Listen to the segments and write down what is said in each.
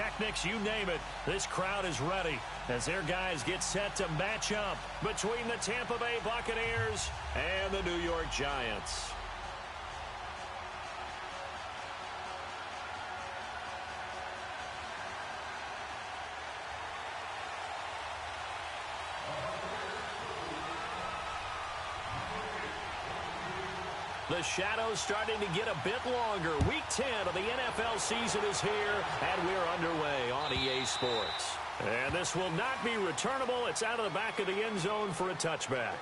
pyrotechnics, you name it. This crowd is ready as their guys get set to match up between the Tampa Bay Buccaneers and the New York Giants. The shadow's starting to get a bit longer. Week 10 of the NFL season is here, and we're underway on EA Sports. And this will not be returnable. It's out of the back of the end zone for a touchback.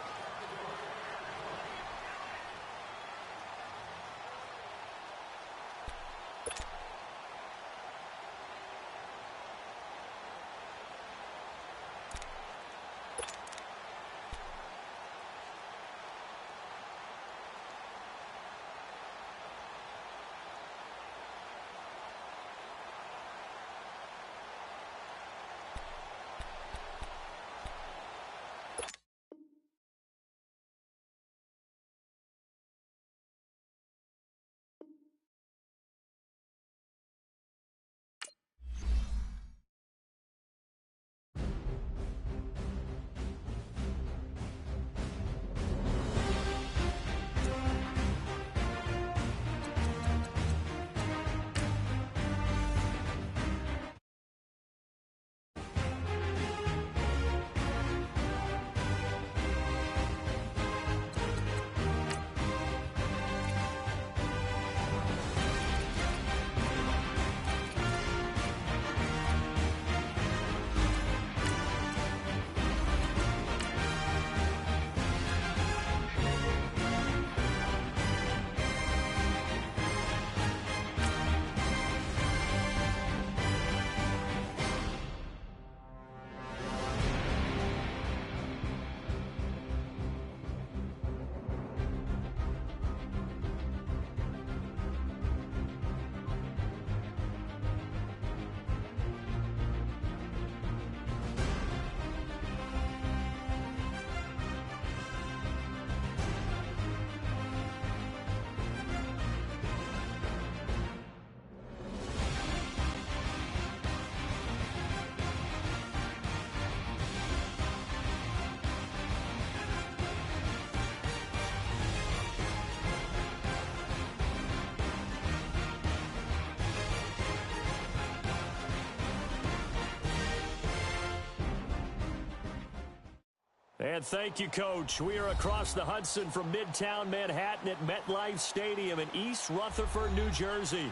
And thank you, Coach. We are across the Hudson from Midtown Manhattan at MetLife Stadium in East Rutherford, New Jersey.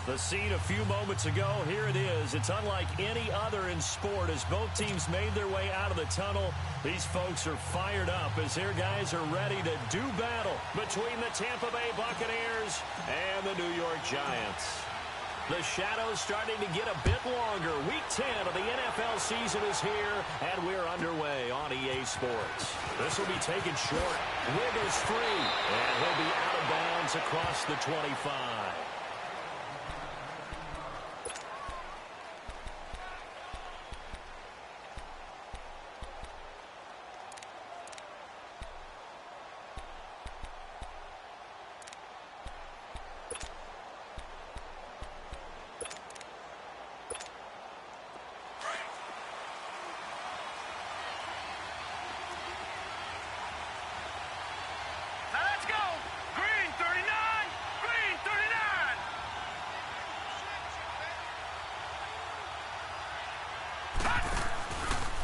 The scene a few moments ago, here it is. It's unlike any other in sport as both teams made their way out of the tunnel. These folks are fired up as their guys are ready to do battle between the Tampa Bay Buccaneers and the New York Giants. The shadow's starting to get a bit longer. Week 10 of the NFL season is here, and we're underway on EA Sports. This will be taken short. Wiggles free, and he'll be out of bounds across the 25.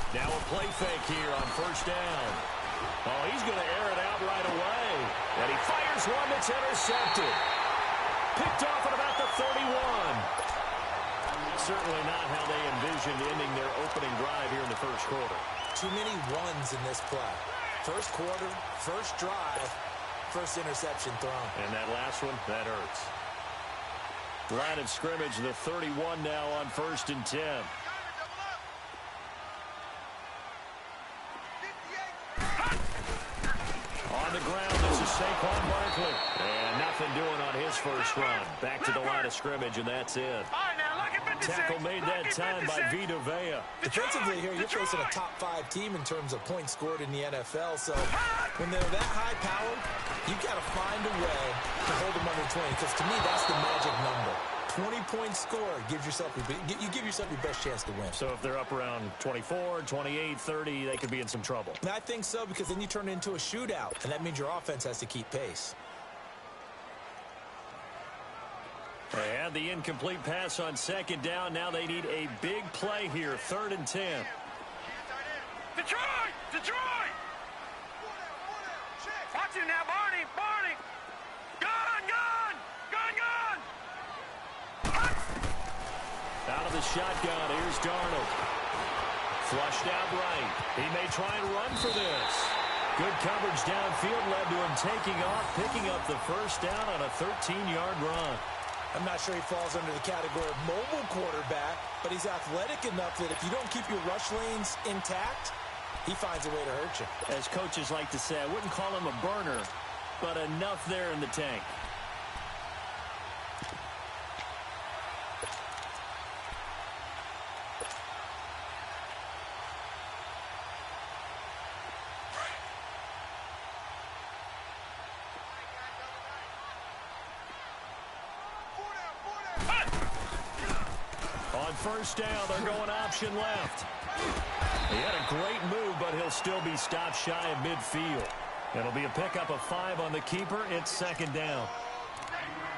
Now a play fake here on first down. Oh, he's going to air it out right away. And he fires one that's intercepted. Picked off at about the 31. Certainly not how they envisioned ending their opening drive here in the first quarter. Too many ones in this play. First quarter, first drive, first interception thrown. And that last one, that hurts. Line of scrimmage, the 31 now on 1st and 10. On the ground, this is Saquon Barkley. And nothing doing on his first run. Back to the line of scrimmage, and that's it. Tackle made that time by Vita Vea. Defensively here, you're facing a top 5 team in terms of points scored in the NFL. So when they're that high-powered, you've got to find a way to hold them under 20. Because to me, that's the magic number. 20-point score gives yourself you give yourself your best chance to win. So if they're up around 24, 28, 30, they could be in some trouble. And I think so, because then you turn it into a shootout, and that means your offense has to keep pace. They had the incomplete pass on second down. Now they need a big play here, 3rd and 10. Detroit! Detroit! Watch it now, Barney! Barney! Gun! Gun! Gun! Gun! Out of the shotgun, here's Darnold. Flushed out right. He may try and run for this. Good coverage downfield led to him taking off, picking up the first down on a 13-yard run. I'm not sure he falls under the category of mobile quarterback, but he's athletic enough that if you don't keep your rush lanes intact, he finds a way to hurt you. As coaches like to say, I wouldn't call him a burner, but enough there in the tank. On first down, they're going option left. He had a great move, but he'll still be stopped shy of midfield. It'll be a pickup of 5 on the keeper. It's 2nd down.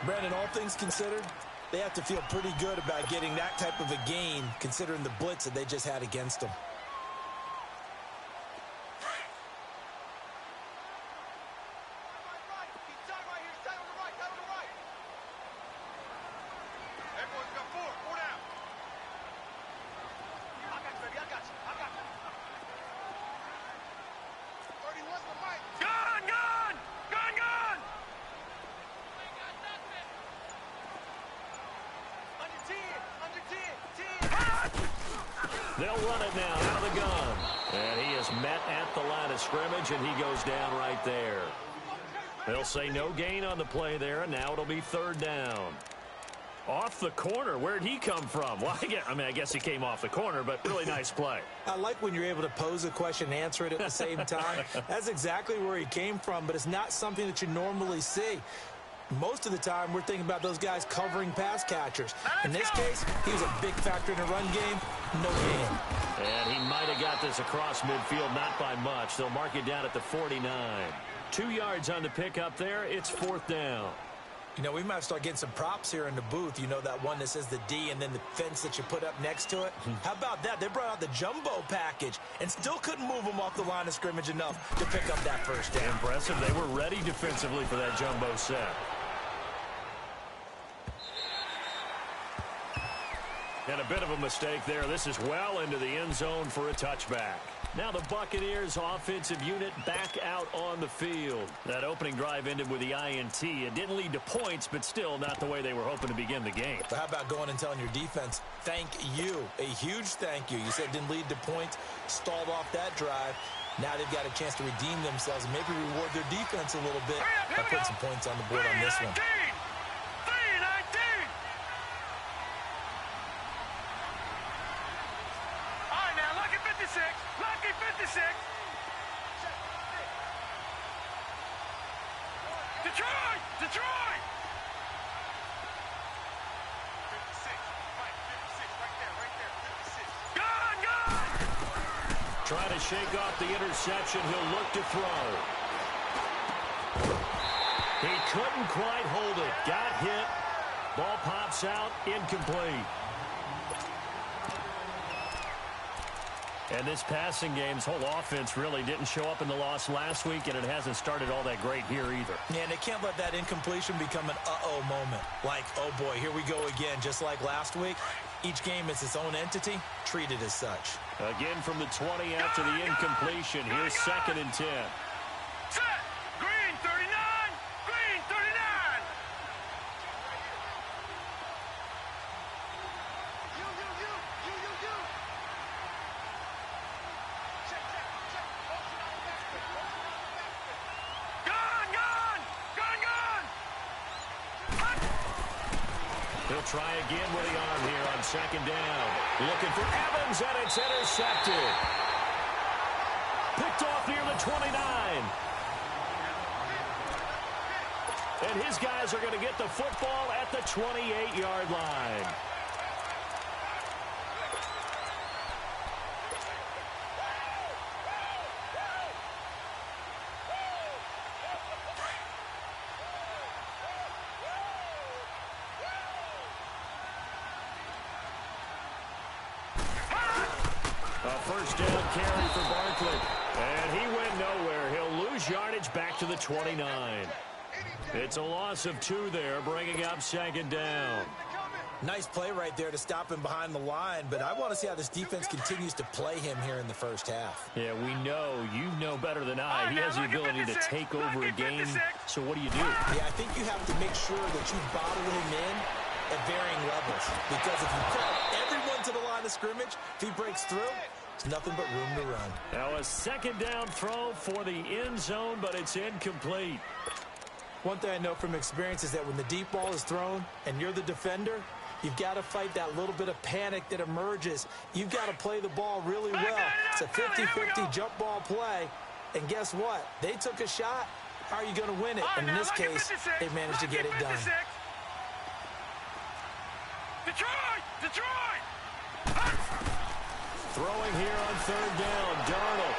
Brandon, all things considered, they have to feel pretty good about getting that type of a gain, considering the blitz that they just had against them. They'll run it now out of the gun. And he is met at the line of scrimmage, and he goes down right there. They'll say no gain on the play there, and now it'll be 3rd down. Off the corner. Where'd he come from? Well, I guess he came off the corner, but really nice play. I like when you're able to pose a question and answer it at the same time. That's exactly where he came from, but it's not something that you normally see. Most of the time, we're thinking about those guys covering pass catchers. In this case, he was a big factor in the run game. No gain. And he might have got this across midfield, not by much. They'll mark it down at the 49. 2 yards on the pickup there. It's 4th down. You know, we might start getting some props here in the booth. You know, that one that says the D and then the fence that you put up next to it. How about that? They brought out the jumbo package and still couldn't move them off the line of scrimmage enough to pick up that first down. Impressive. They were ready defensively for that jumbo set. And a bit of a mistake there. This is well into the end zone for a touchback. Now the Buccaneers offensive unit back out on the field. That opening drive ended with the INT. It didn't lead to points, but still not the way they were hoping to begin the game. But how about going and telling your defense, thank you, a huge thank you. You said it didn't lead to points, stalled off that drive. Now they've got a chance to redeem themselves and maybe reward their defense a little bit by putting some points on the board on this one. Lucky 56. Detroit! Detroit! 56. Right, 56. Right there. 56. Gun! Gun! Trying to shake off the interception. He'll look to throw. He couldn't quite hold it. Got hit. Ball pops out. Incomplete. And this passing game's whole offense really didn't show up in the loss last week, and it hasn't started all that great here either. Yeah, and they can't let that incompletion become an uh-oh moment. Like, oh boy, here we go again, just like last week. Each game is its own entity, treated as such. Again from the 20 after the incompletion. Here's 2nd and 10. Set! Green 39! Green 39! He'll try again with the arm here on 2nd down. Looking for Evans, and it's intercepted. Picked off near the 29. And his guys are going to get the football at the 28-yard line. First down carry for Barkley. And he went nowhere. He'll lose yardage back to the 29. It's a loss of 2 there, bringing up second down. Nice play right there to stop him behind the line, but I want to see how this defense continues to play him here in the first half. Yeah, we know. You know better than I. He has the ability to take over a game. So what do? Yeah, I think you have to make sure that you bottle him in at varying levels. Because if you crowd everyone to the line of scrimmage, if he breaks through, there's nothing but room to run. Now a second down throw for the end zone, but it's incomplete. One thing I know from experience is that when the deep ball is thrown and you're the defender, you've got to fight that little bit of panic that emerges. You've got to play the ball really well. It's a 50-50 jump ball play. And guess what? They took a shot. How are you going to win it? And in this case, they managed to get it done. Detroit! Throwing here on third down, Darnold.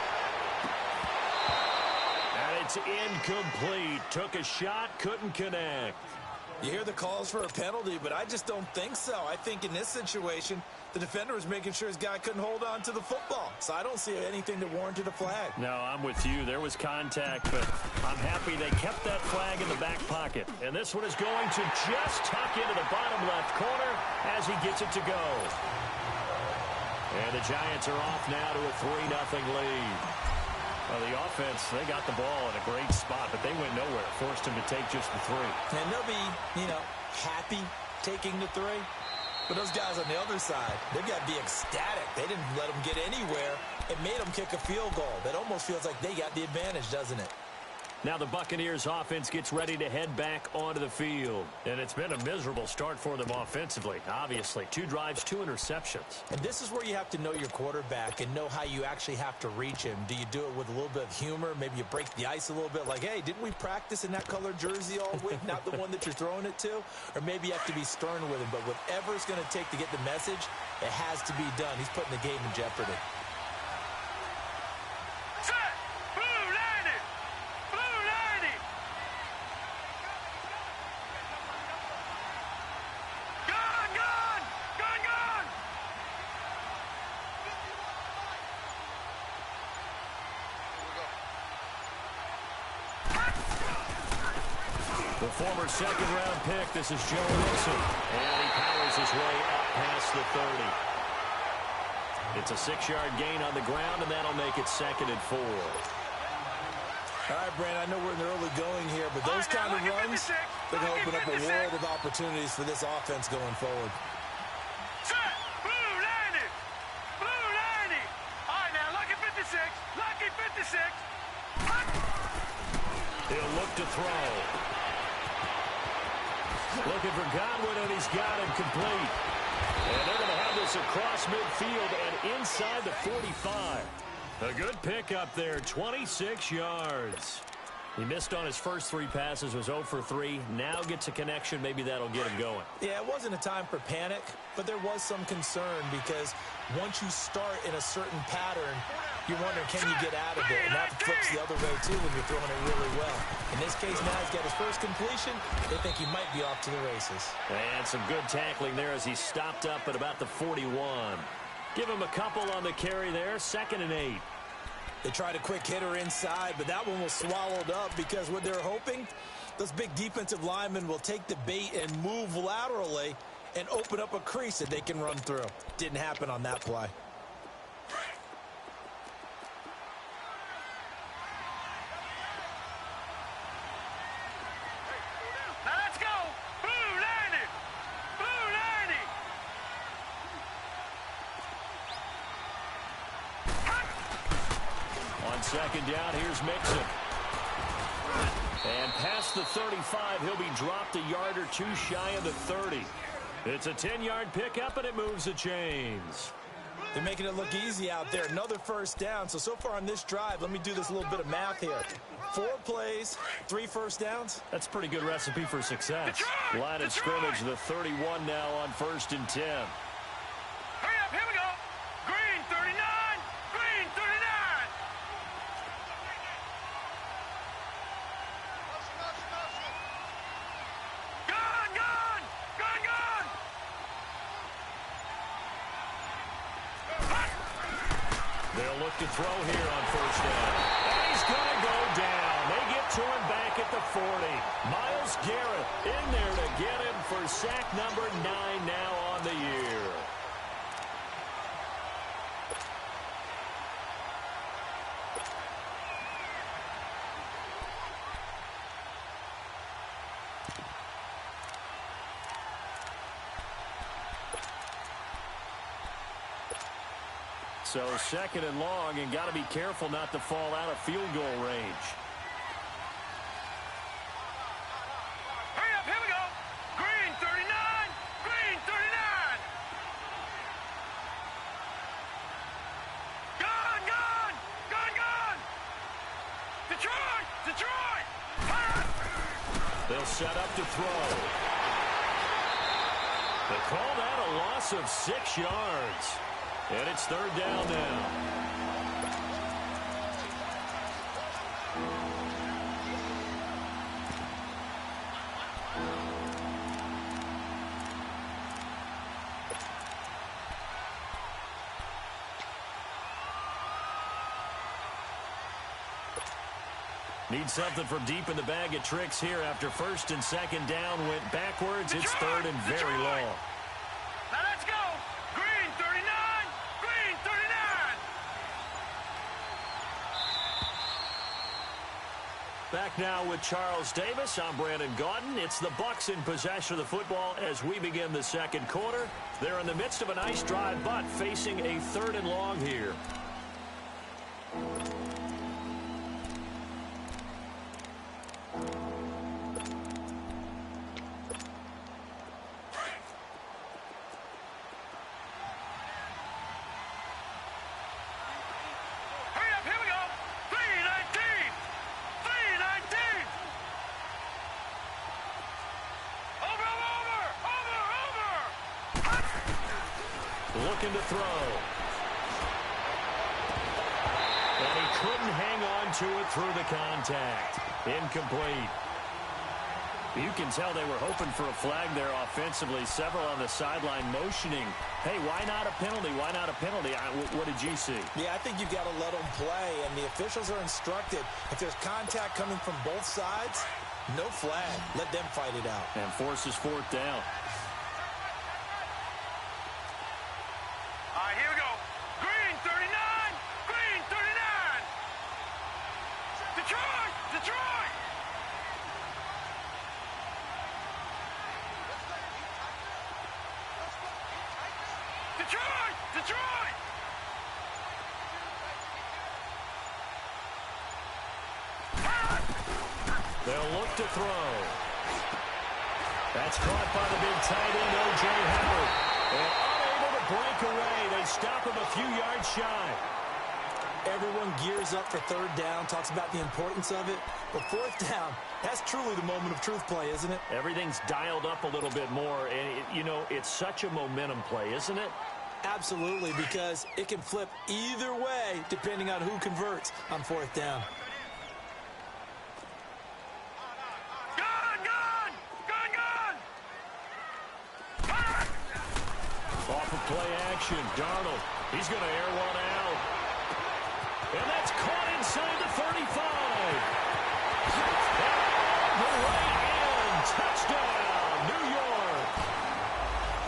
And it's incomplete. Took a shot, couldn't connect. You hear the calls for a penalty, but I just don't think so. I think in this situation, the defender was making sure his guy couldn't hold on to the football. So I don't see anything that warranted a flag. No, I'm with you. There was contact, but I'm happy they kept that flag in the back pocket. And this one is going to just tuck into the bottom left corner as he gets it to go. And the Giants are off now to a 3-0 lead. Well, the offense, they got the ball in a great spot, but they went nowhere. Forced him to take just the 3. And they'll be, happy taking the 3. But those guys on the other side, they've got to be ecstatic. They didn't let them get anywhere. It made them kick a field goal. That almost feels like they got the advantage, doesn't it? Now the Buccaneers offense gets ready to head back onto the field. And it's been a miserable start for them offensively, obviously. 2 drives, 2 interceptions. And this is where you have to know your quarterback and know how you actually have to reach him. Do you do it with a little bit of humor? Maybe you break the ice a little bit like, hey, didn't we practice in that colored jersey all week? Not the one that you're throwing it to? Or maybe you have to be stern with him. But whatever it's going to take to get the message, it has to be done. He's putting the game in jeopardy. The former second-round pick, this is Joe Wilson. And he powers his way up past the 30. It's a 6-yard gain on the ground, and that'll make it 2nd and 4. All right, Brandon, I know we're in the early going here, but those kind of runs, they're going to open up a world of opportunities for this offense going forward. Blue 90! Blue 90! All right, now, lucky 56. Lucky 56. He'll look to throw. Looking for Godwin, and he's got him complete. And they're going to have this across midfield and inside the 45. A good pickup there, 26 yards. He missed on his first 3 passes, was 0 for 3. Now gets a connection. Maybe that'll get him going. Yeah, it wasn't a time for panic, but there was some concern because once you start in a certain pattern, you're wondering, can you get out of it? And that flips the other way, too, when you're throwing it really well. In this case, now he's got his first completion. They think he might be off to the races. And some good tackling there as he stopped up at about the 41. Give him a couple on the carry there, 2nd and 8. They tried a quick hitter inside, but that one was swallowed up because what they're hoping, those big defensive linemen will take the bait and move laterally and open up a crease that they can run through. Didn't happen on that play. Now let's go. Blue 90. Blue 90. On 2nd down, here's Mixon. And past the 35, he'll be dropped a yard or 2 shy of the 30. It's a 10-yard pickup, and it moves the chains. They're making it look easy out there. Another first down. So far on this drive, let me do this little bit of math here. 4 plays, 3 first downs. That's a pretty good recipe for success. Line of scrimmage, the 31 now on 1st and 10. Hurry up, here we go. Green 39, green 39. Gun, gun, gun, gun. They'll look to throw here on 1st down. And he's going to go down. They get to him back at the 40. Myles Garrett in there to get him for sack number 9 now on the year. So 2nd and long, and got to be careful not to fall out of field goal range. Hurry up, here we go. Green 39, green 39. Gun, gun, gun, gun. Detroit, Detroit. They'll set up to throw. They call that a loss of 6 yards. And it's 3rd down now. Need something from deep in the bag of tricks here after 1st and 2nd down went backwards. It's 3rd and very long. Now let's go. Green 39, green 39. Back now with Charles Davis. I'm Brandon Gaudin. It's the Bucs in possession of the football as we begin the 2nd quarter. They're in the midst of a nice drive, but facing a 3rd and long here. Looking to throw. And he couldn't hang on to it through the contact. Incomplete. You can tell they were hoping for a flag there offensively. Several on the sideline motioning. Hey, why not a penalty? Why not a penalty? What did you see? Yeah, I think you've got to let them play, and the officials are instructed. If there's contact coming from both sides, no flag. Let them fight it out. And forces 4th down. Here we go. Green 39, green 39. Detroit, Detroit. Detroit, Detroit. They'll look to throw. That's caught by the big tight end, O.J. Howard. And unable to break away. They stop him a few yards shy. Everyone gears up for 3rd down, talks about the importance of it. But 4th down, that's truly the moment of truth play, isn't it? Everything's dialed up a little bit more. And, it's such a momentum play, isn't it? Absolutely, because it can flip either way depending on who converts on 4th down. Gun, gun, gun, gun. Off of play action, Darnold. He's going to air one out. And that's caught inside the 35. And the right end. Touchdown, New York.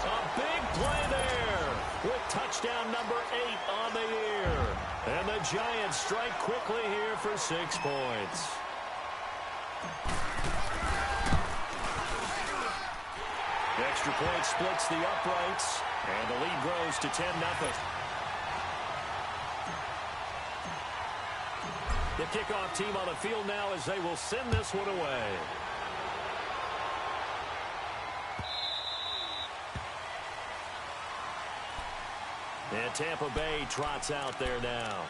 A big play there with touchdown number 8 on the year. And the Giants strike quickly here for 6 points. The extra point splits the uprights, and the lead grows to 10-0. The kickoff team on the field now as they will send this one away. And Tampa Bay trots out there now.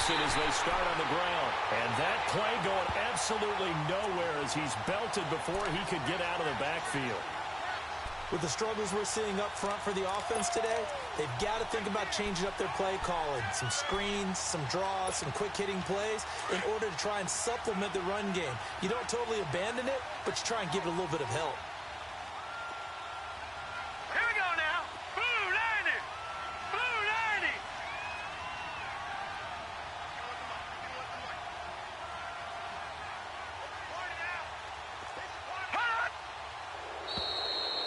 As they start on the ground. And that play going absolutely nowhere as he's belted before he could get out of the backfield. With the struggles we're seeing up front for the offense today, they've got to think about changing up their play calling. Some screens, some draws, some quick-hitting plays in order to try and supplement the run game. You don't totally abandon it, but you try and give it a little bit of help.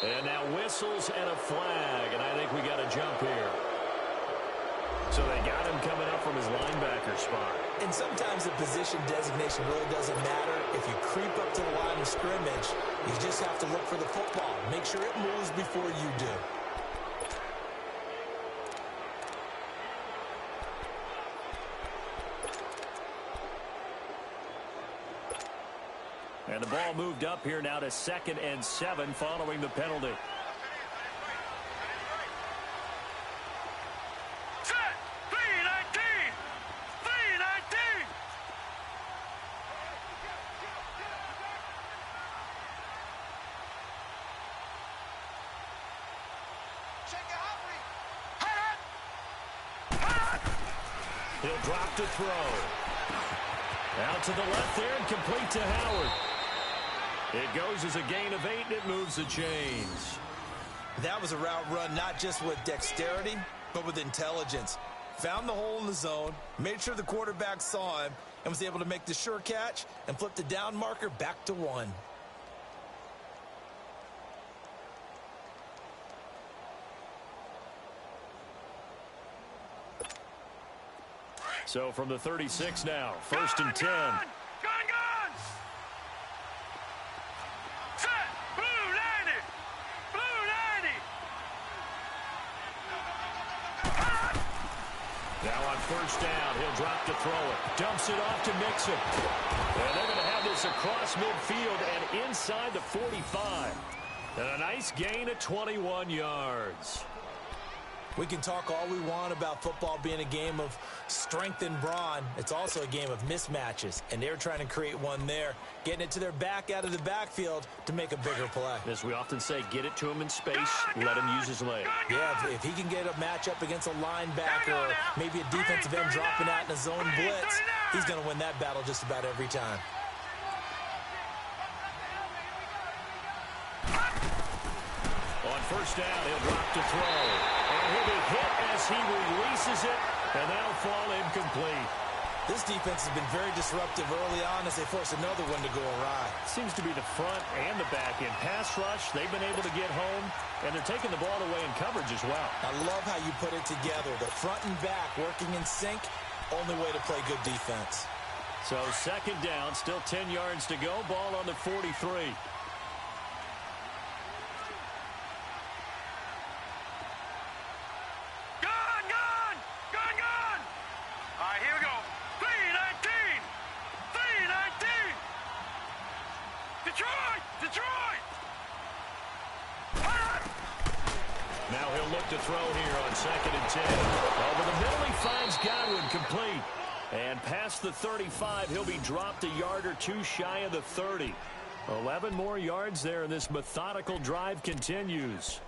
And now whistles and a flag, and I think we got a jump here. So they got him coming up from his linebacker spot. And sometimes the position designation really doesn't matter. If you creep up to the line of scrimmage, you just have to look for the football. Make sure it moves before you do. And the ball moved up here now to 2nd and 7 following the penalty. Set! 3-19! 3-19! He'll drop to throw. Out to the left there and complete to Howard. It goes as a gain of 8, and it moves the chains. That was a route run not just with dexterity, but with intelligence. Found the hole in the zone, made sure the quarterback saw him, and was able to make the sure catch and flip the down marker back to 1. So from the 36 now, 1st and 10. Gun! Set! Blue 90! Blue 90! Now on 1st down, he'll drop to throw it. Dumps it off to Mixon. And they're going to have this across midfield and inside the 45. And a nice gain of 21 yards. We can talk all we want about football being a game of strength and brawn. It's also a game of mismatches, and they're trying to create one there, getting it to their back out of the backfield to make a bigger play. As we often say, get it to him in space, let him use his leg. Yeah, if he can get a matchup against a linebacker or maybe a defensive end dropping out in a zone blitz, he's going to win that battle just about every time. On 1st down, he'll drop to throw. And he'll be hit as he releases it, and that'll fall incomplete. This defense has been very disruptive early on as they force another one to go awry. Seems to be the front and the back end. Pass rush, they've been able to get home, and they're taking the ball away in coverage as well. I love how you put it together. The front and back working in sync, only way to play good defense. So 2nd down, still 10 yards to go. Ball on the 43. Now he'll look to throw here on 2nd and 10. Over the middle, he finds Godwin complete. And past the 35, he'll be dropped a yard or 2 shy of the 30. 11 more yards there, and this methodical drive continues.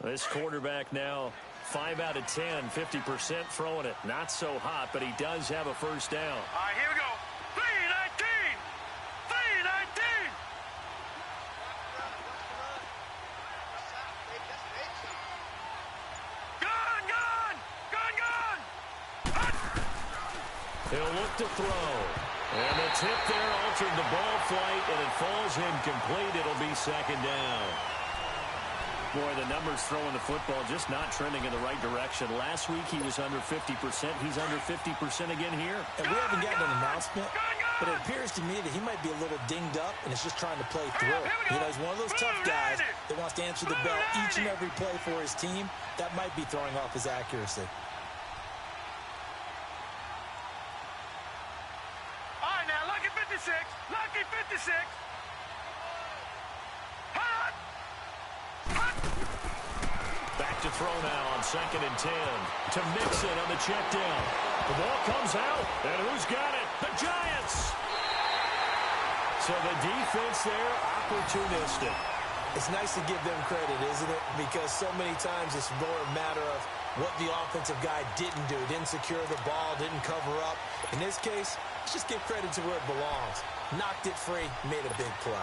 This quarterback now 5 out of 10, 50% throwing it. Not so hot, but he does have a 1st down. All right, here we go. 3-19! 3-19! Gun! He'll look to throw. And the tip there altered the ball flight, and it falls incomplete. It'll be second down. Boy, the numbers throwing the football just not trending in the right direction. Last week he was under 50%. He's under 50% again here. And we haven't gotten an announcement, but it appears to me that he might be a little dinged up and is just trying to play through. You know, he's one of those tough guys that wants to answer the bell each and every play for his team. That might be throwing off his accuracy. All right, now, lucky 56. Lucky 56. Back to throw now on 2nd and 10. To Mixon on the check down. The ball comes out, and who's got it? The Giants! So the defense there, opportunistic. It's nice to give them credit, isn't it? Because so many times it's more a matter of what the offensive guy didn't do. Didn't secure the ball, didn't cover up. In this case, let's just give credit to where it belongs. Knocked it free, made a big play.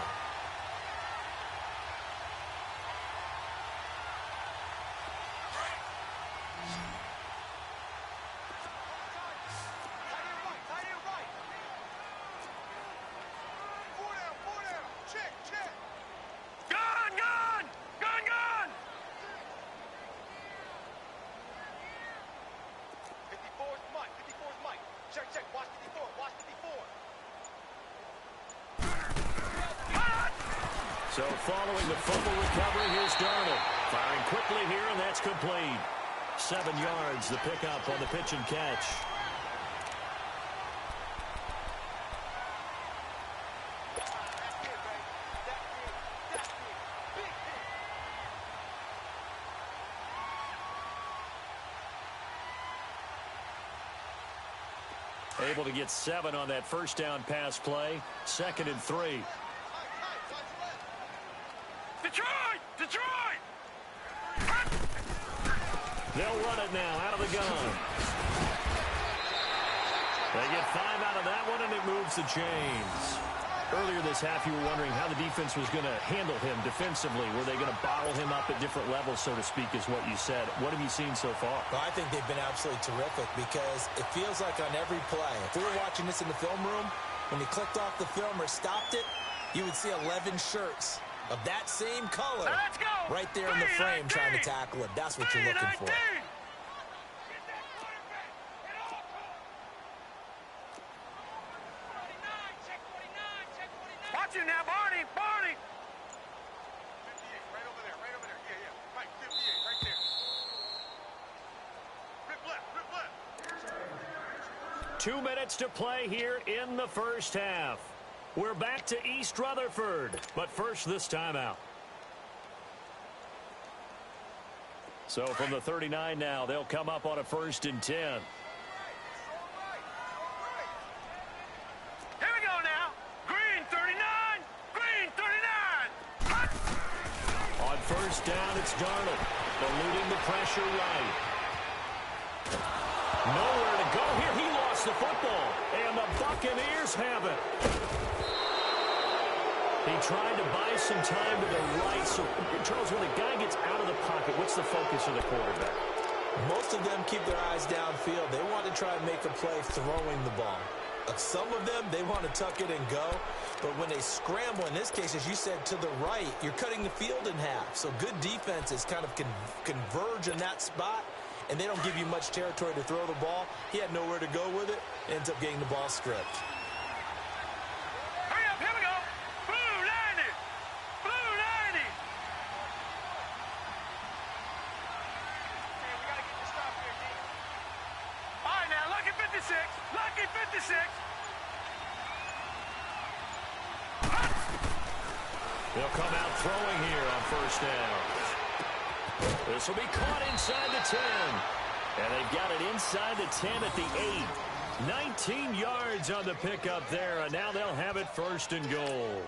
So following the fumble recovery, here's Darnold. Firing quickly here, and that's complete. 7 yards, the pickup on the pitch and catch. Able to get 7 on that first down pass play. 2nd and 3. Detroit! Detroit! They'll run it now out of the gun. They get 5 out of that one, and it moves the chains. Earlier this half, you were wondering how the defense was going to handle him defensively. Were they going to bottle him up at different levels, so to speak, is what you said. What have you seen so far? Well, I think they've been absolutely terrific because it feels like on every play, if we were watching this in the film room, when he clicked off the film or stopped it, you would see 11 shirts of that same color right there in the frame trying to tackle it. That's what you're looking for. Watch it now, Barney! Barney! 58, right over there, right over there. Yeah, yeah. Right, 58, right there. Rip left, rip left. 2 minutes to play here in the first half. We're back to East Rutherford, but first this timeout. So from the 39 now, they'll come up on a 1st and 10. Here we go now. Green 39, green 39. On 1st down, it's Darnold, eluding the pressure right. Nowhere to go here. He lost the football, and the Buccaneers have it. He tried to buy some time to the right. So, Charles, when a guy gets out of the pocket, what's the focus of the quarterback? Most of them keep their eyes downfield. They want to try and make a play throwing the ball. Some of them, they want to tuck it and go. But when they scramble, in this case, as you said, to the right, you're cutting the field in half. So good defenses kind of converge in that spot, and they don't give you much territory to throw the ball. He had nowhere to go with it. Ends up getting the ball stripped. Hurry up, here we go. Blue 90. Blue 90. Hey, we got to get this stop here, D. All right, now, lucky 56. Lucky 56. They'll come out throwing here on 1st down. This will be caught inside the 10. And they've got it inside the 10 at the 8. 19 yards on the pickup there, and now they'll have it 1st and goal.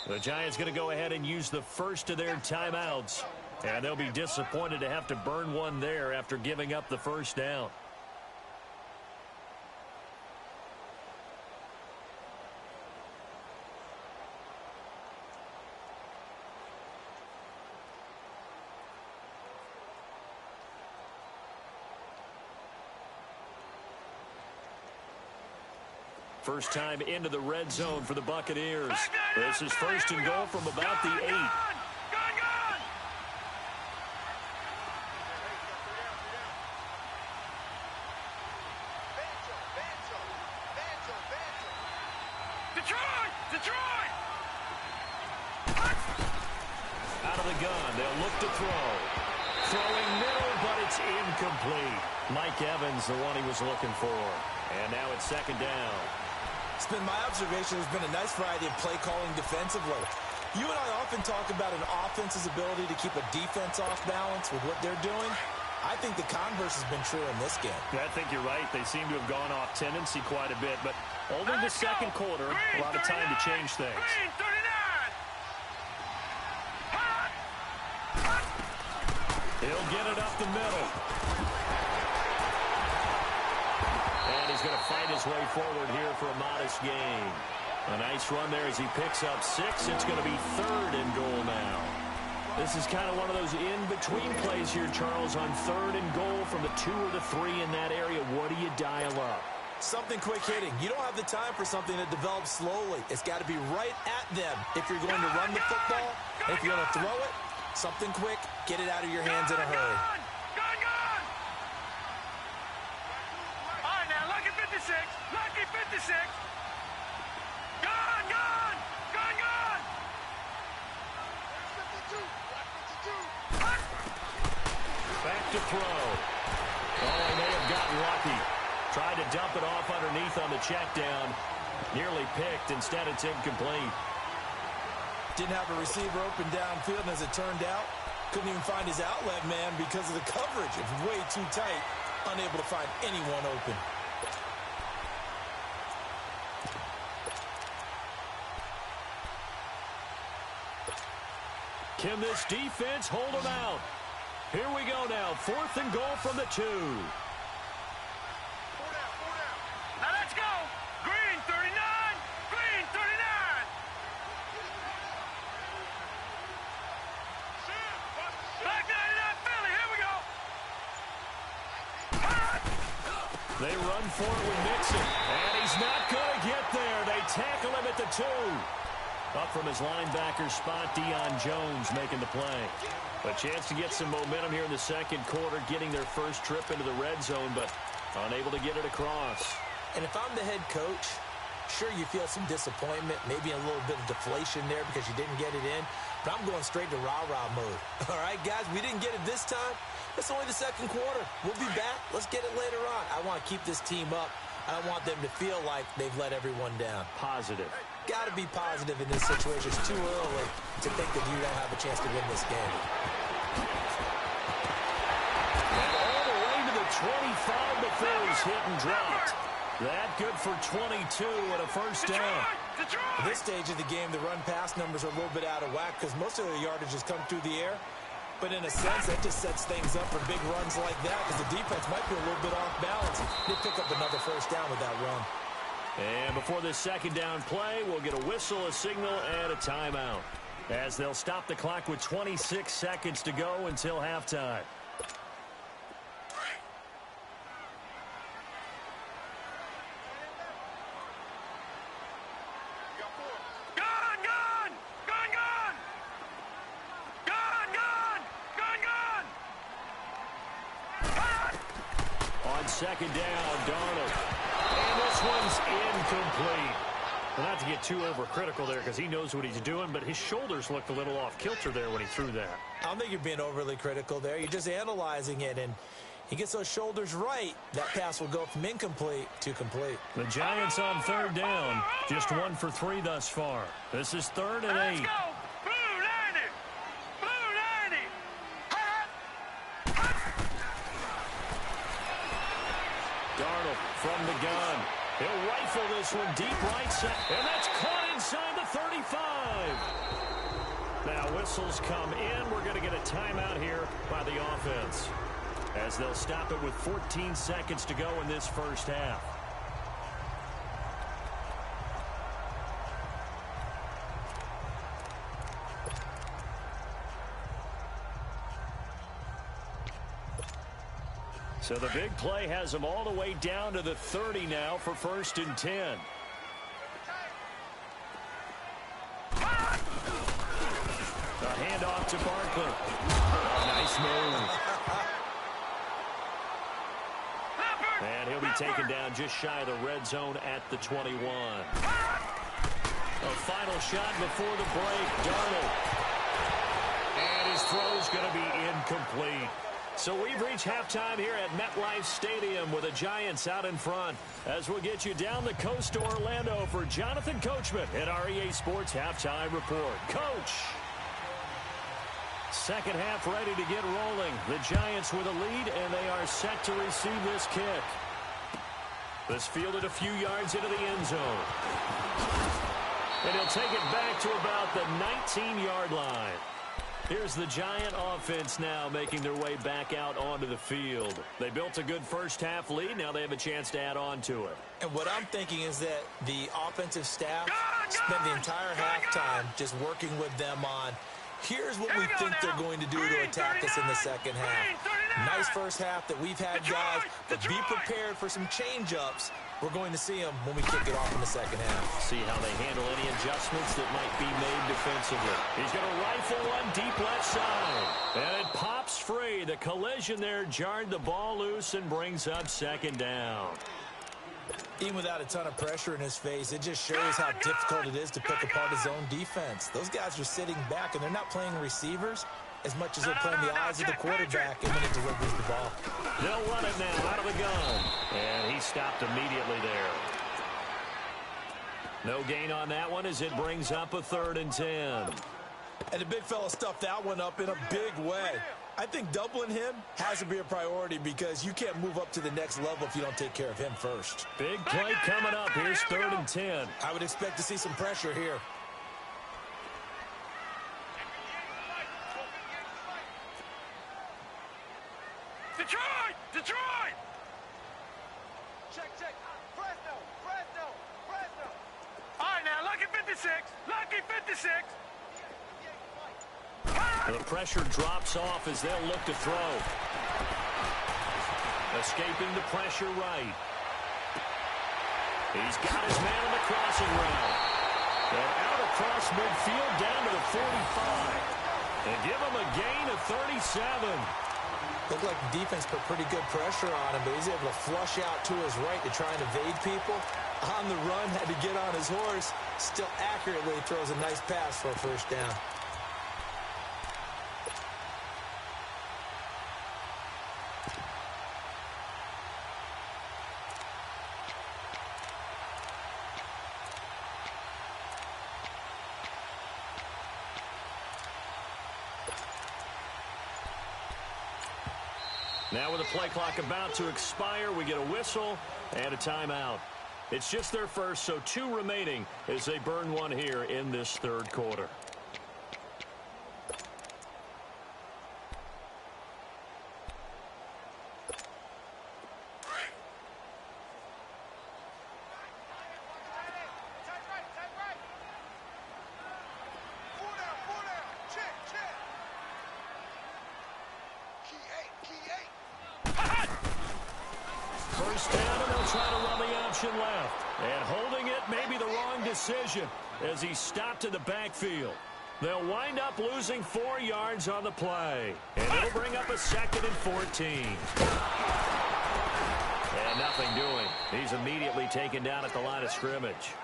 The Giants going to go ahead and use the first of their timeouts. And they'll be disappointed to have to burn one there after giving up the 1st down. First time into the red zone for the Buccaneers. This is first and goal from about the 8. Detroit! Out of the gun, they'll look to throw. Throwing middle, but it's incomplete. Mike Evans, the one he was looking for. And now it's second down. It's been my observation there's been a nice variety of play calling defensively. You and I often talk about an offense's ability to keep a defense off balance with what they're doing. I think the converse has been true in this game. Yeah, I think you're right. They seem to have gone off tendency quite a bit, but only the second quarter, a lot of time to change things. He'll get it up the middle. And he's going to fight his way forward here for a modest gain. A nice run there as he picks up 6. It's going to be third and goal now. This is kind of one of those in-between plays here, Charles, on third and goal from the 2 or the 3 in that area. What do you dial up? Something quick hitting. You don't have the time for something that develops slowly. It's got to be right at them if you're going to run the football. And if you're going to throw it, something quick, get it out of your hands in a hurry. Gone! All right, now, lucky 56. Lucky 56. Gone! Back to throw. Oh, they may have gotten lucky. Tried to dump it off underneath on the check down. Nearly picked. Instead, it's incomplete. Didn't have a receiver open downfield, and as it turned out, couldn't even find his outlet man because of the coverage. It was way too tight. Unable to find anyone open. Can this defense hold him out? Here we go now. 4th and goal from the 2. Now let's go. Green 39. Green 39. Back 99 Philly. Here we go. They run for it with Mixon. And he's not going to get there. They tackle him at the 2. Up from his linebacker spot, Deion Jones making the play. A chance to get some momentum here in the second quarter, getting their first trip into the red zone, but unable to get it across. And if I'm the head coach, sure, you feel some disappointment, maybe a little bit of deflation there because you didn't get it in, but I'm going straight to rah-rah mode. All right, guys, we didn't get it this time. It's only the second quarter. We'll be back. Let's get it later on. I want to keep this team up. I don't want them to feel like they've let everyone down. Positive. Got to be positive in this situation. It's too early to think that you don't have a chance to win this game. And all the way to the 25 before he's hit and dropped. That good for 22 and a first down. At this stage of the game, the run-pass numbers are a little bit out of whack because most of the yardage has come through the air. But in a sense, that just sets things up for big runs like that because the defense might be a little bit off balance. They'll pick up another first down with that run. And before this second down play, we'll get a whistle, a signal, and a timeout, as they'll stop the clock with 26 seconds to go until halftime. On second down, Darnold. And this one's incomplete. Well, not to get too overcritical there because he knows what he's doing, but his shoulders looked a little off kilter there when he threw that. I don't think you're being overly critical there. You're just analyzing it, and he gets those shoulders right. That pass will go from incomplete to complete. The Giants on third down. Just 1 for 3 thus far. This is 3rd and 8. Let's go. Blue 90. Blue 90. Darnold from the gun. He'll rifle this one deep right side. And that's caught inside the 35. Now whistles come in. We're going to get a timeout here by the offense, as they'll stop it with 14 seconds to go in this first half. So the big play has them all the way down to the 30 now for 1st and 10. A handoff to Barkley. Oh, nice move. And he'll be taken down just shy of the red zone at the 21. A final shot before the break. Darnold. And his throw's going to be incomplete. So we've reached halftime here at MetLife Stadium with the Giants out in front. As we'll get you down the coast to Orlando for Jonathan Coachman at our EA Sports Halftime Report. Coach! Second half ready to get rolling. The Giants with a lead, and they are set to receive this kick. This fielded a few yards into the end zone. And he'll take it back to about the 19-yard line. Here's the Giant offense now making their way back out onto the field. They built a good first-half lead. Now they have a chance to add on to it. And what I'm thinking is that the offensive staff spent the entire halftime just working with them on, here's what we think they're going to do to attack us in the second half. Nice first half that we've had, guys, but be prepared for some change-ups. We're going to see them when we kick it off in the second half. See how they handle any adjustments that might be made defensively. He's going to rifle one deep left side. And it pops free. The collision there jarred the ball loose and brings up second down. Even without a ton of pressure in his face, it just shows how difficult it is to pick apart his own defense. Those guys are sitting back, and they're not playing receivers as much as they're playing the eyes of the quarterback and when he delivers the ball. They'll run it now out of the gun. And he stopped immediately there. No gain on that one as it brings up a 3rd and 10. And the big fella stuffed that one up in a big way. I think doubling him has to be a priority because you can't move up to the next level if you don't take care of him first. Big play coming up. Here's 3rd and 10. I would expect to see some pressure here. Detroit! Detroit! Check. Fresno! All right, now, lucky 56. Lucky 56. The pressure drops off as they'll look to throw. Escaping the pressure right. He's got his man on the crossing route. And out across midfield down to the 45. And give him a gain of 37. Looked like the defense put pretty good pressure on him, but he's able to flush out to his right to try and evade people. On the run, had to get on his horse. Still accurately throws a nice pass for a first down. Now with the play clock about to expire, we get a whistle and a timeout. It's just their first, so 2 remaining as they burn one here in this 3rd quarter. First down, and they'll try to run the option left. And holding it may be the wrong decision as he stopped in the backfield. They'll wind up losing 4 yards on the play. And it'll bring up a 2nd and 14. And nothing doing. He's immediately taken down at the line of scrimmage.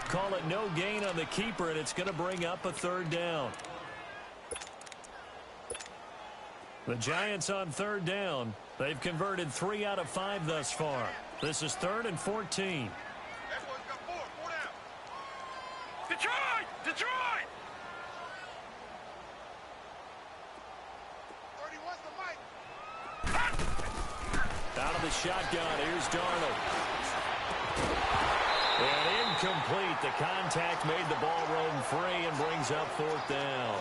Call it no gain on the keeper, and it's going to bring up a 3rd down. The Giants on 3rd down. They've converted 3 out of 5 thus far. This is 3rd and 14. That boy's got 4 down. Detroit! Detroit! 30 wants the mic. Out of the shotgun, here's Darnold. And incomplete. The contact made the ball roam free and brings up 4th down.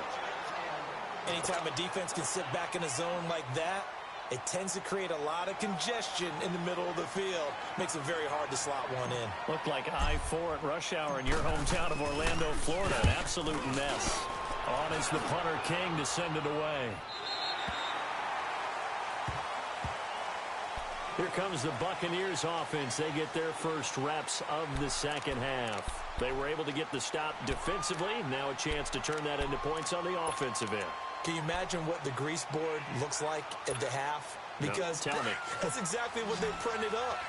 Anytime a defense can sit back in a zone like that, it tends to create a lot of congestion in the middle of the field. Makes it very hard to slot one in. Looked like I-4 at rush hour in your hometown of Orlando, Florida. An absolute mess. On is the punter King to send it away. Here comes the Buccaneers offense. They get their first reps of the second half. They were able to get the stop defensively. Now a chance to turn that into points on the offensive end. Can you imagine what the grease board looks like at the half? Because no, tell me. That's exactly what they printed up.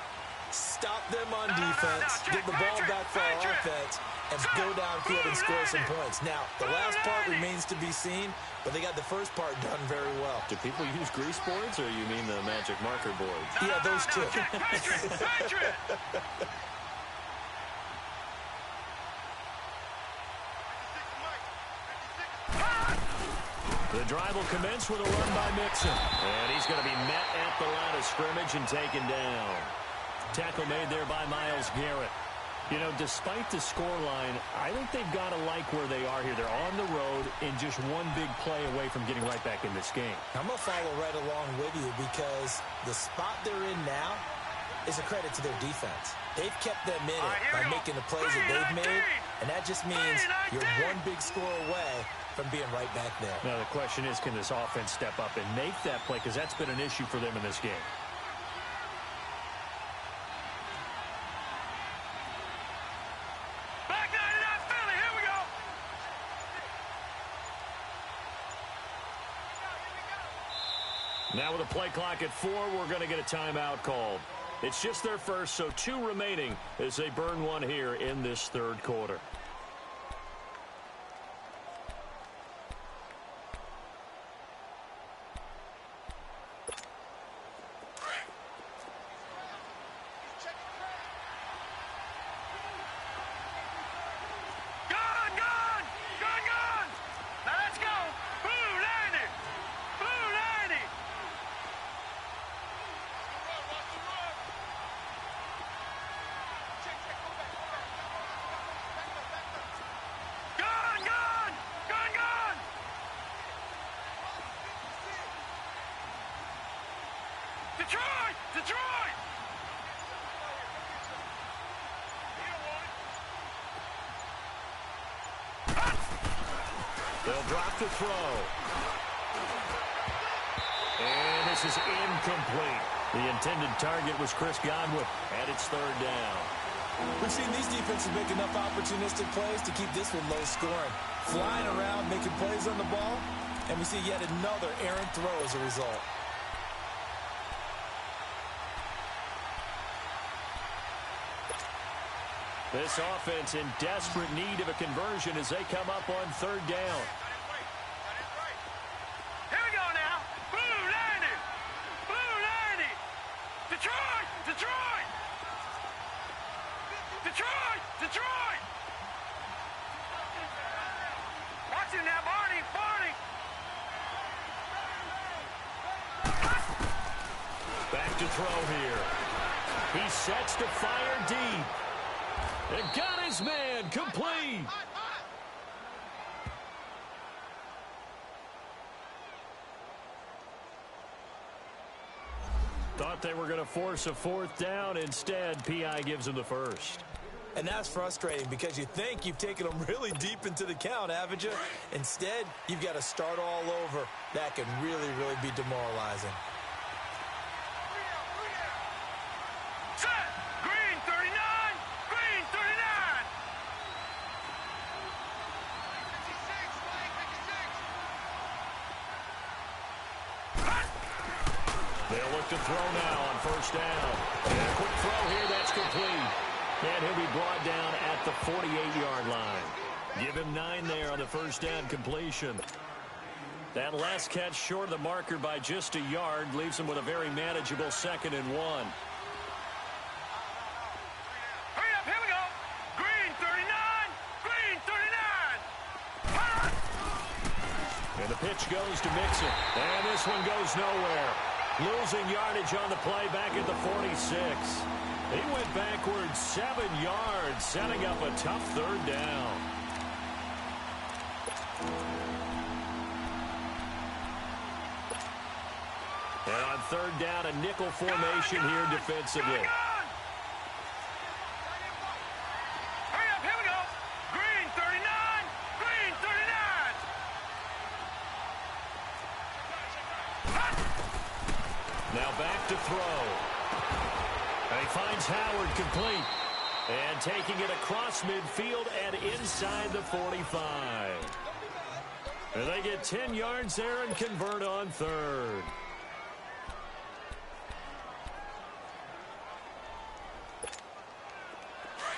Stop them on defense, get the ball back for our offense, and go downfield and score some points. Now, the last part remains to be seen, but they got the first part done very well. Do people use grease boards, or you mean the magic marker boards? Yeah, those two. Patriot! The drive will commence with a run by Mixon. And he's going to be met at the line of scrimmage and taken down. Tackle made there by Myles Garrett. You know, despite the scoreline, I think they've got to like where they are here. They're on the road and just one big play away from getting right back in this game. I'm going to follow right along with you because the spot they're in now is a credit to their defense. They've kept them in it by making the plays that they've made, and that just means you're one big score away from being right back there. Now, the question is, can this offense step up and make that play? Because that's been an issue for them in this game. Back 99 Philly, here we go. Now with a play clock at 4, we're going to get a timeout called. It's just their first, so 2 remaining as they burn one here in this third quarter. Detroit! Detroit! They'll drop the throw. And this is incomplete. The intended target was Chris Godwin, and it's third down. We've seen these defenses make enough opportunistic plays to keep this one low scoring. Flying around, making plays on the ball, and we see yet another errant throw as a result. This offense in desperate need of a conversion as they come up on third down. Here we go now. Blue 90. Blue 90. Detroit! Detroit! Detroit! Detroit! Watch it now, Barney! Barney! Back to throw here. He sets to fire deep. And got his man complete. Thought they were going to force a fourth down. Instead, P.I. gives him the first. And that's frustrating because you think you've taken them really deep into the count, haven't you? Instead, you've got to start all over. That can really, really be demoralizing. Set! Green 39! Green 39! They'll look to throw now on first down. And a quick throw here, that's complete. And he'll be brought down at the 48-yard line. Give him 9 there on the first down completion. That last catch short of the marker by just a yard leaves him with a very manageable 2nd and 1. Hurry up, here we go! Green 39! Green 39! And the pitch goes to Mixon. And this one goes nowhere. Losing yardage on the play back at the 46. He went backwards 7 yards, setting up a tough third down. And on third down, a nickel formation here defensively. Hurry up, here we go! Green 39! Green 39! Now back to throw. finds Howard complete. And taking it across midfield and inside the 45. And they get 10 yards there and convert on third.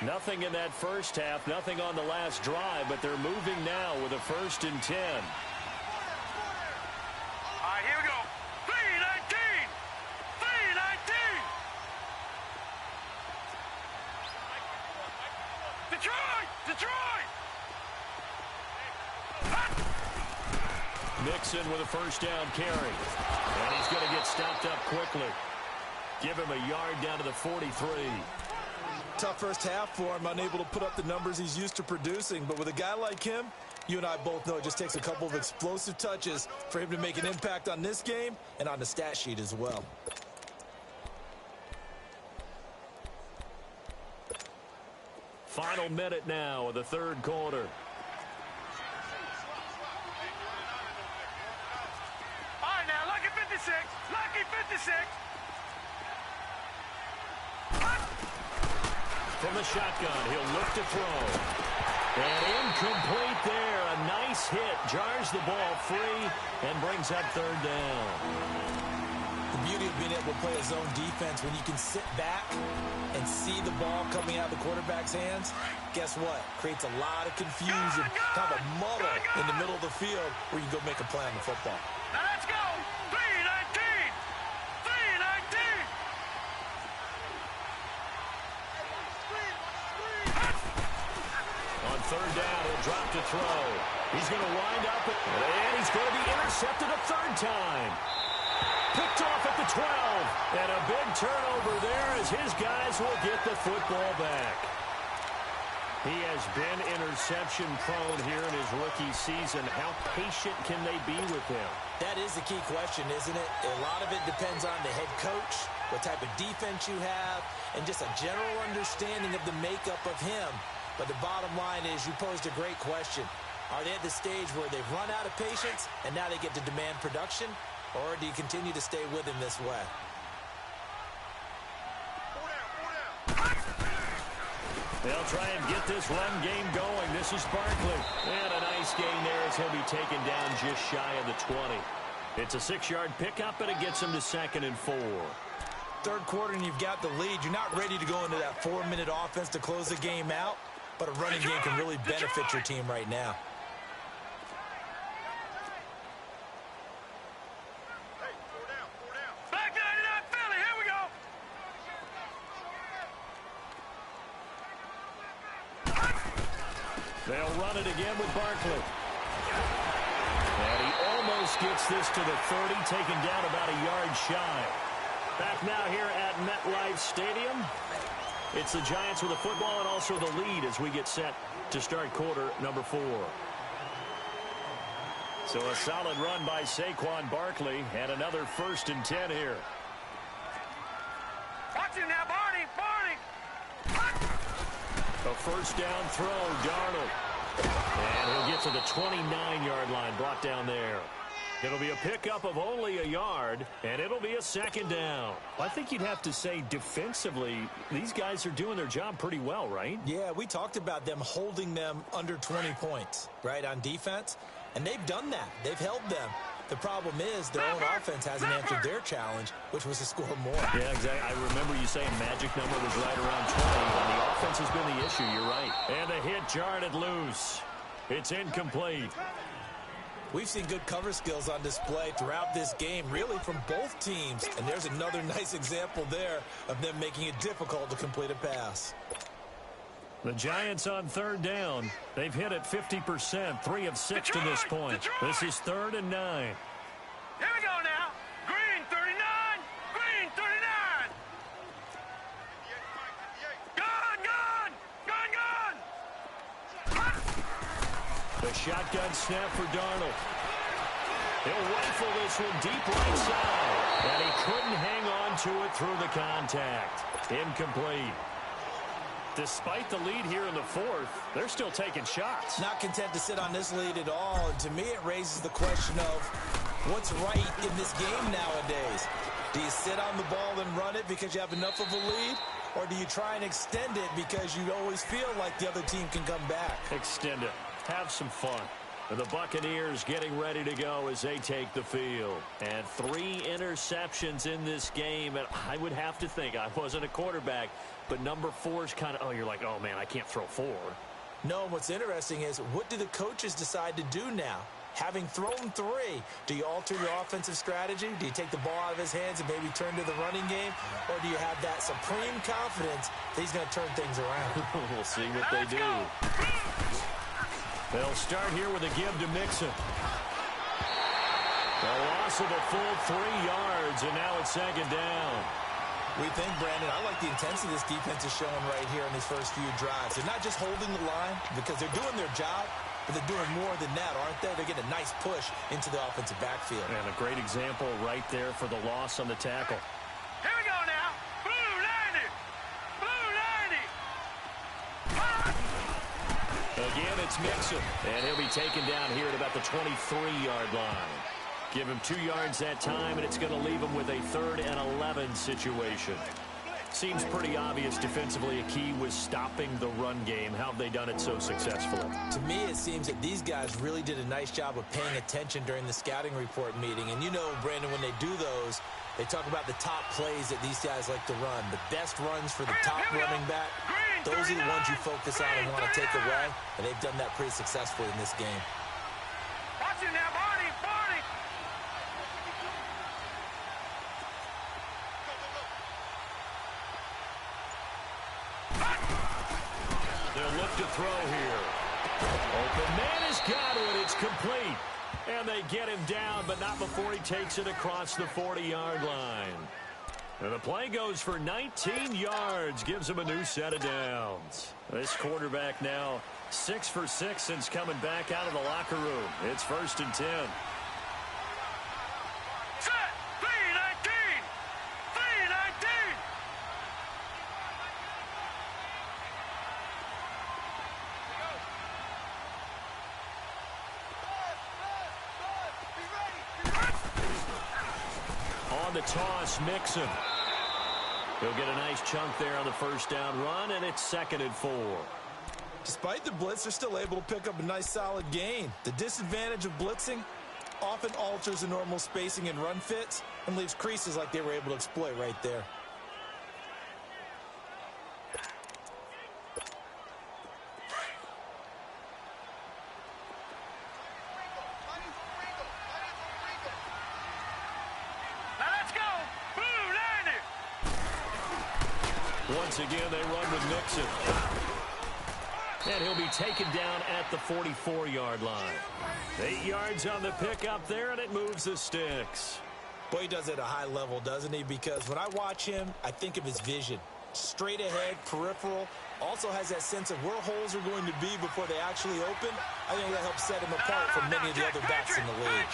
Nothing in that first half, nothing on the last drive, but they're moving now with a 1st and 10. All right, here we go. 3-19. 3-19. Detroit! Detroit! Mixon with a 1st down carry. And he's going to get stopped up quickly. Give him a yard down to the 43. Tough first half for him, unable to put up the numbers he's used to producing. But with a guy like him, you and I both know it just takes a couple of explosive touches for him to make an impact on this game and on the stat sheet as well. Final minute now of the 3rd quarter. All right, now, lucky 56. Lucky 56. From the shotgun, he'll look to throw. And incomplete there. A nice hit. Jars the ball free and brings up 3rd down. The beauty of being able to play a zone defense when you can sit back and see the ball coming out of the quarterback's hands, guess what? Creates a lot of confusion, kind of a muddle in the middle of the field where you can go make a play on the football. Now let's go. 3-19. 3-19. On 3rd down, he'll drop to throw. He's going to wind up, and he's going to be intercepted a 3rd time. Picked off at the 12. And a big turnover there as his guys will get the football back. He has been interception prone here in his rookie season. How patient can they be with him? That is the key question, isn't it? A lot of it depends on the head coach, what type of defense you have, and just a general understanding of the makeup of him. But the bottom line is you posed a great question. Are they at the stage where they've run out of patience and now they get to demand production? Or do you continue to stay with him this way? They'll try and get this run game going. This is Barkley. And a nice gain there as he'll be taken down just shy of the 20. It's a 6-yard pickup, and it gets him to 2nd and 4. 3rd quarter and you've got the lead. You're not ready to go into that 4-minute offense to close the game out, but a running game can really benefit your team right now. Back 99 Philly. Here we go. They'll run it again with Barkley. And he almost gets this to the 30, taken down about a yard shy. Back now here at MetLife Stadium. It's the Giants with the football and also the lead as we get set to start quarter number 4. So a solid run by Saquon Barkley and another 1st and 10 here. Watch him now, Barney. Barney. A 1st down throw, Darnold. And he'll get to the 29-yard line, brought down there. It'll be a pickup of only a yard, and it'll be a 2nd down. I think you'd have to say defensively, these guys are doing their job pretty well, right? Yeah, we talked about them holding them under 20 points, right, on defense. And they've done that. They've held them. The problem is their own offense hasn't answered their challenge, which was to score more. Yeah, exactly. I remember you saying magic number was right around 20, and the offense has been the issue. You're right. And the hit jarred it loose. It's incomplete. We've seen good cover skills on display throughout this game, really from both teams. And there's another nice example there of them making it difficult to complete a pass. The Giants on 3rd down. They've hit it 50%, 3 of 6 to this point. This is 3rd and 9. Here we go now. Green 39. Green 39. Gun. The shotgun snap for Darnold. He'll rifle this one deep right side. And he couldn't hang on to it through the contact. Incomplete. Despite the lead here in the 4th, they're still taking shots. Not content to sit on this lead at all. And to me, it raises the question of what's right in this game nowadays. Do you sit on the ball and run it because you have enough of a lead? Or do you try and extend it because you always feel like the other team can come back? Extend it. Have some fun. And the Buccaneers getting ready to go as they take the field. And 3 interceptions in this game. And I would have to think, I wasn't a quarterback, but number 4 is kind of, oh, you're like, oh, man, I can't throw 4. No, what's interesting is, what do the coaches decide to do now? Having thrown 3, do you alter your offensive strategy? Do you take the ball out of his hands and maybe turn to the running game? Or do you have that supreme confidence that he's going to turn things around? We'll see what they do. They'll start here with a give to Mixon. A loss of a full 3 yards, and now it's 2nd down. We think, Brandon, I like the intensity this defense is showing right here in these first few drives. They're not just holding the line because they're doing their job, but they're doing more than that, aren't they? They're getting a nice push into the offensive backfield. And a great example right there for the loss on the tackle. Here we go now. Blue 90. Blue 90. Again, it's Mixon. And he'll be taken down here at about the 23-yard line. Give him 2 yards that time, and it's going to leave him with a 3rd and 11 situation. Seems pretty obvious defensively. A key was stopping the run game. How have they done it so successfully? To me, it seems that these guys really did a nice job of paying attention during the scouting report meeting. And you know, Brandon, when they do those, they talk about the top plays that these guys like to run. The best runs for the top running back, those are the ones you focus on and want to take away. And they've done that pretty successfully in this game. Watch it now, Barney. Barney. They'll look to throw here. Open man has got it. It's complete. And they get him down, but not before he takes it across the 40-yard line. And the play goes for 19 yards. Gives him a new set of downs. This quarterback now 6 for 6 since coming back out of the locker room. It's 1st and 10. Set. 3-19. 3-19. On the toss, Mixon. He'll get a nice chunk there on the 1st down run, and it's 2nd and 4. Despite the blitz, they're still able to pick up a nice solid gain. The disadvantage of blitzing often alters the normal spacing and run fits and leaves creases like they were able to exploit right there. Now let's go. Blue 90. Once again, they run with Mixon. And he'll be taken down at the 44-yard line. 8 yards on the pickup there, and it moves the sticks. Boy, he does it at a high level, doesn't he? Because when I watch him, I think of his vision. Straight ahead, peripheral. Also has that sense of where holes are going to be before they actually open. I think that helps set him apart from many of the other backs in the league.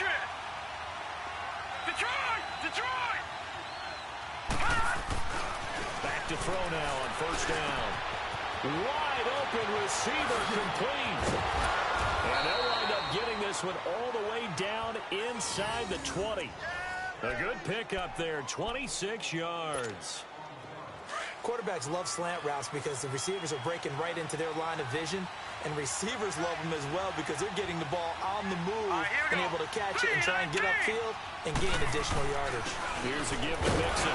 Detroit! Detroit! Back to throw now on 1st down. Wide open receiver complete. And they'll wind up getting this one all the way down inside the 20. A good pickup there, 26 yards. Quarterbacks love slant routes because the receivers are breaking right into their line of vision, and receivers love them as well because they're getting the ball on the move and able to catch it and try and get upfield and gain additional yardage. Here's a give to Mixon.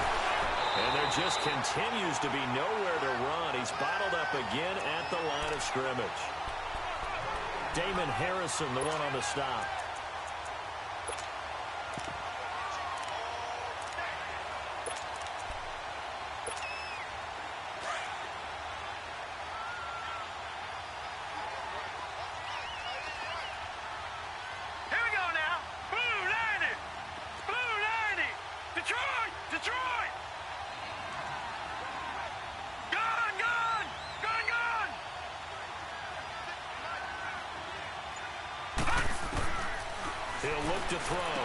And there just continues to be nowhere to run. He's bottled up again at the line of scrimmage. Damon Harrison, the one on the stop. Here we go now. Blue 90. Blue 90. Detroit! Detroit! Gun! Gun! Gun! Gun! He'll look to throw.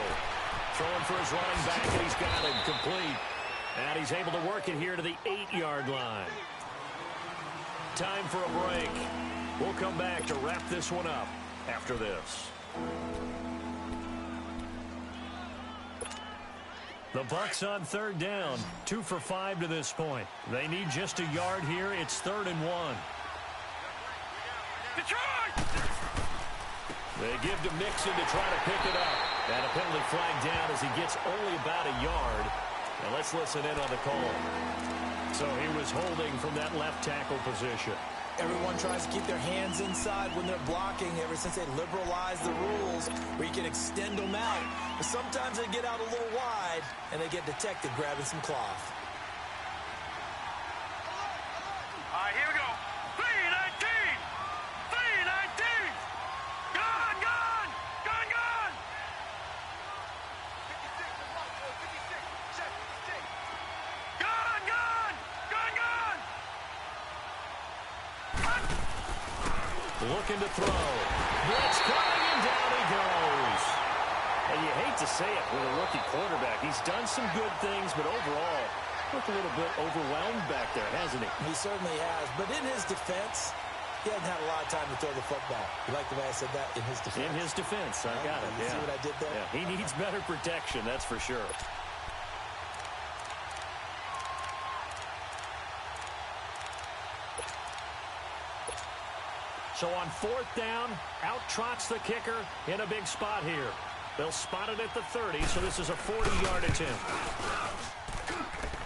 Throwing for his running back, and he's got it complete. And he's able to work it here to the 8-yard line. Time for a break. We'll come back to wrap this one up after this. The Bucs on third down, 2 for 5 to this point. They need just a yard here. It's 3rd and 1. Detroit! They give to Mixon to try to pick it up. And a penalty flag down as he gets only about a yard. And let's listen in on the call. So he was holding from that left tackle position. Everyone tries to keep their hands inside when they're blocking ever since they liberalized the rules where you can extend them out. But sometimes they get out a little wide and they get detected grabbing some cloth. All right, here we go. 319! 319! Gone, gone! Gone, gone! 56, check, 56. Gone, gone! Gone, gone! Looking to throw. Blitz coming, and down he goes. And you hate to say it with a rookie quarterback. He's done some good things, but overall, looked a little bit overwhelmed back there, hasn't he? He certainly has. But in his defense, he hasn't had a lot of time to throw the football. You like the way I said that? In his defense. In his defense. I got it. You see what I did there? Yeah, he needs better protection, that's for sure. So on 4th down, out trots the kicker in a big spot here. They'll spot it at the 30, so this is a 40-yard attempt.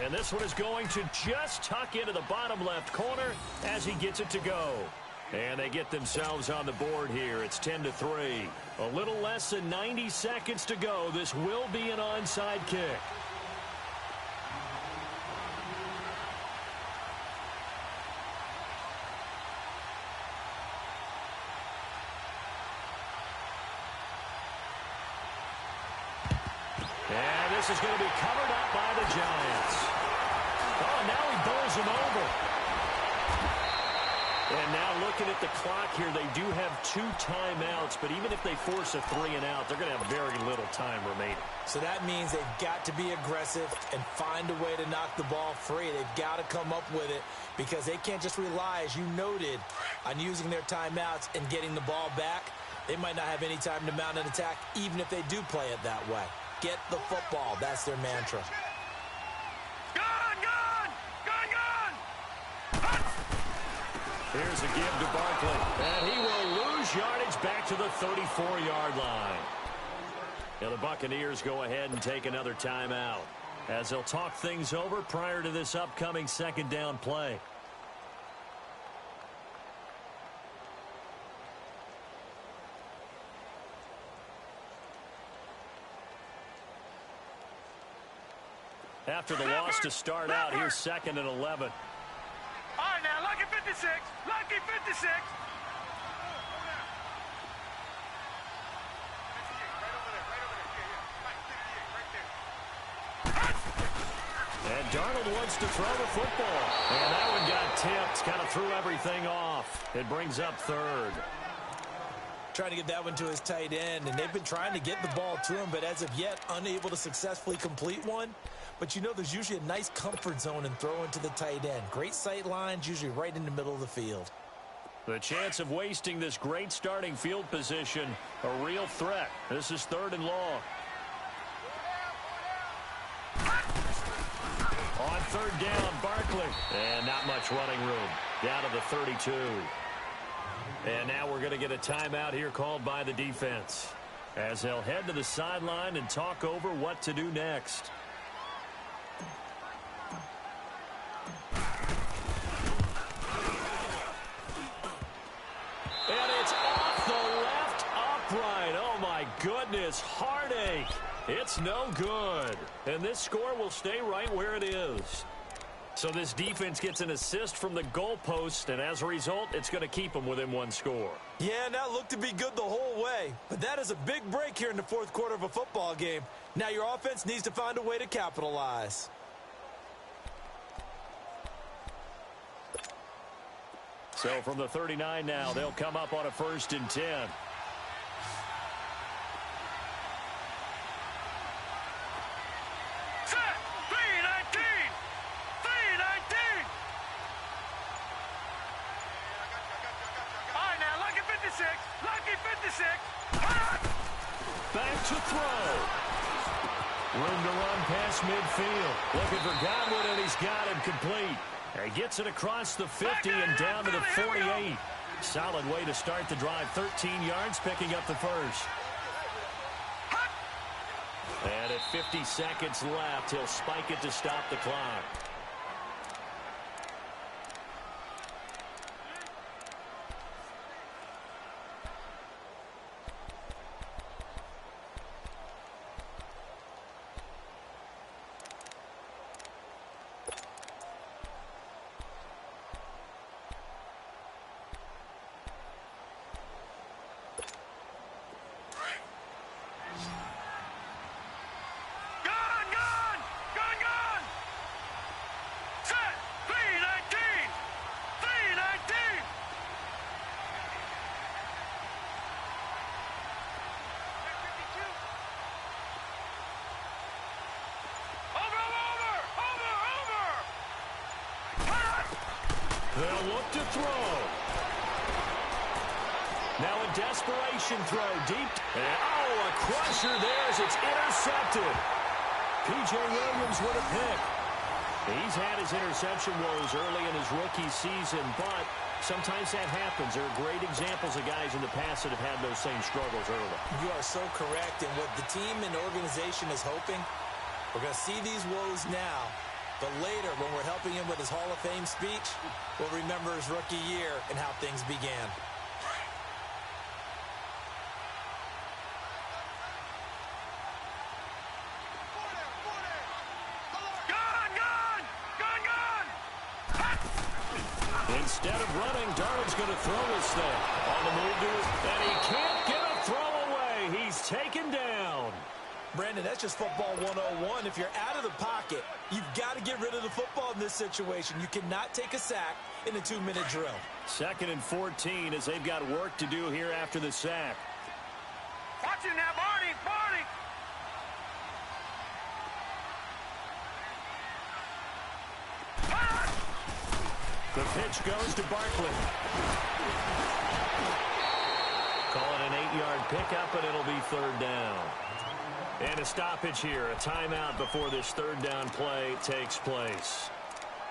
And this one is going to just tuck into the bottom left corner as he gets it to go. And they get themselves on the board here. It's 10-3. A little less than 90 seconds to go. This will be an onside kick. And this is going to be covered up by the Giants. Oh, now he bowls him over. And now looking at the clock here, they do have 2 timeouts, but even if they force a 3-and-out, they're going to have very little time remaining. So that means they've got to be aggressive and find a way to knock the ball free. They've got to come up with it because they can't just rely, as you noted, on using their timeouts and getting the ball back. They might not have any time to mount an attack, even if they do play it that way. Get the football. That's their mantra. Gone, gone! Gone, gone! Here's a give to Barkley. And he will lose yardage back to the 34-yard line. Now the Buccaneers go ahead and take another timeout as they'll talk things over prior to this upcoming 2nd down play. After the loss to start out, here's 2nd and 11. All right, now, lucky 56. Lucky 56. And Darnold wants to throw the football. And that one got tipped, kind of threw everything off. It brings up 3rd. Trying to get that one to his tight end, and they've been trying to get the ball to him, but as of yet, unable to successfully complete one. But you know there's usually a nice comfort zone in throwing to the tight end. Great sight lines, usually right in the middle of the field. The chance of wasting this great starting field position, a real threat. This is 3rd and long. On 3rd down, Barkley. And not much running room. Down to the 32. And now we're going to get a timeout here called by the defense, as they'll head to the sideline and talk over what to do next. And it's off the left upright. Oh, my goodness. Heartache. It's no good. And this score will stay right where it is. So this defense gets an assist from the goalpost, and as a result, it's going to keep them within 1 score. Yeah, and that looked to be good the whole way. But that is a big break here in the 4th quarter of a football game. Now your offense needs to find a way to capitalize. So from the 39 now, they'll come up on a 1st and 10. Set! 319! 319! All right, now, lucky 56. Lucky 56. Back to throw. Room to run past midfield. Looking for Godwin, and he's got him complete. And he gets it across the 50 and down to the 48. Solid way to start the drive. 13 yards, picking up the first. And at 50 seconds left, he'll spike it to stop the clock. They'll look to throw. Now a desperation throw deep. And, a crusher there as it's intercepted. P.J. Williams with a pick. He's had his interception woes early in his rookie season, but sometimes that happens. There are great examples of guys in the past that have had those same struggles early. You are so correct. And what the team and organization is hoping, we're going to see these woes now. But later, when we're helping him with his Hall of Fame speech, we'll remember his rookie year and how things began. Instead of running, Darnold's going to throw his thing. On the move to his, and he can't get a throw away. He's taken down. Brandon, that's just football 101. If you're out of the pocket, you've got to get rid of the football in this situation. You cannot take a sack in a 2-minute drill. 2nd and 14 as they've got work to do here after the sack. Watch it now, Barney. Barney. The pitch goes to Barkley. Call it an 8-yard pickup, and it'll be 3rd down. And a stoppage here, a timeout before this 3rd down play takes place.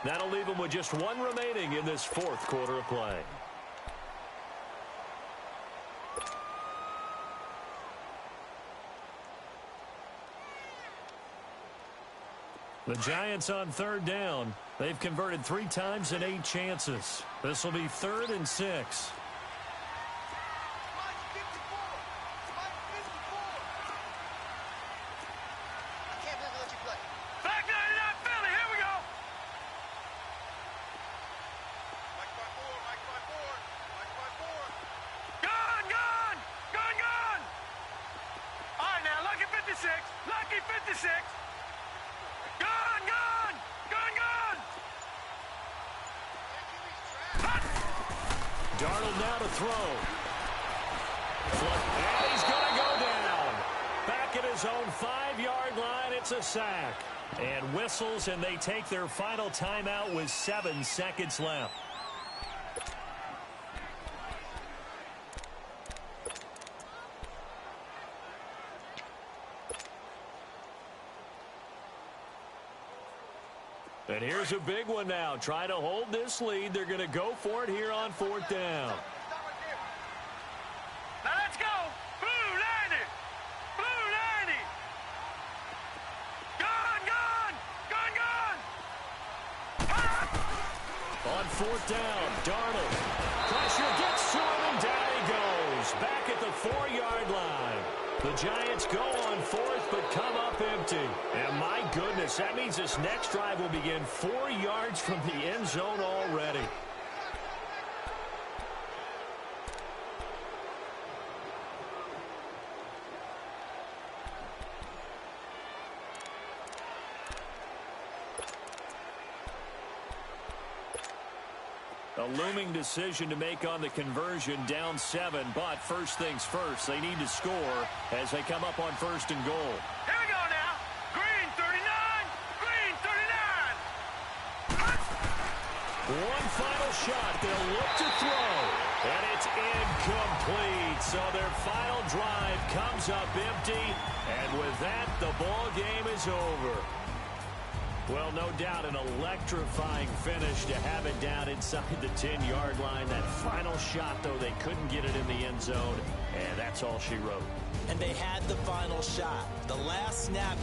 That'll leave them with just 1 remaining in this 4th quarter of play. The Giants on 3rd down. They've converted 3 times in 8 chances. This will be 3rd and 6. Lucky 56. Darnold now to throw. And he's going to go down. Back at his own 5-yard line, it's a sack. And whistles, and they take their final timeout with 7 seconds left. And here's a big one now. Trying to hold this lead. They're going to go for it here on 4th down. Now let's go. Blue 90. Blue 90. Gone. On 4th down, Darnold. Pressure gets to him, and down he goes. Back at the 4-yard line. The Giants go on 4th, but come up empty. And my goodness, that means this next drive will begin 4 yards from the end zone already. A looming decision to make on the conversion, down 7, but first things first, they need to score as they come up on 1st and goal. Here we go now. Green 39. Green 39. The One final shot. They'll look to throw. And it's incomplete. So their final drive comes up empty. And with that, the ball game is over. Well, no doubt an electrifying finish to have it down inside the 10-yard line. That final shot, though, they couldn't get it in the end zone. And that's all she wrote. And they had the final shot. The last snap.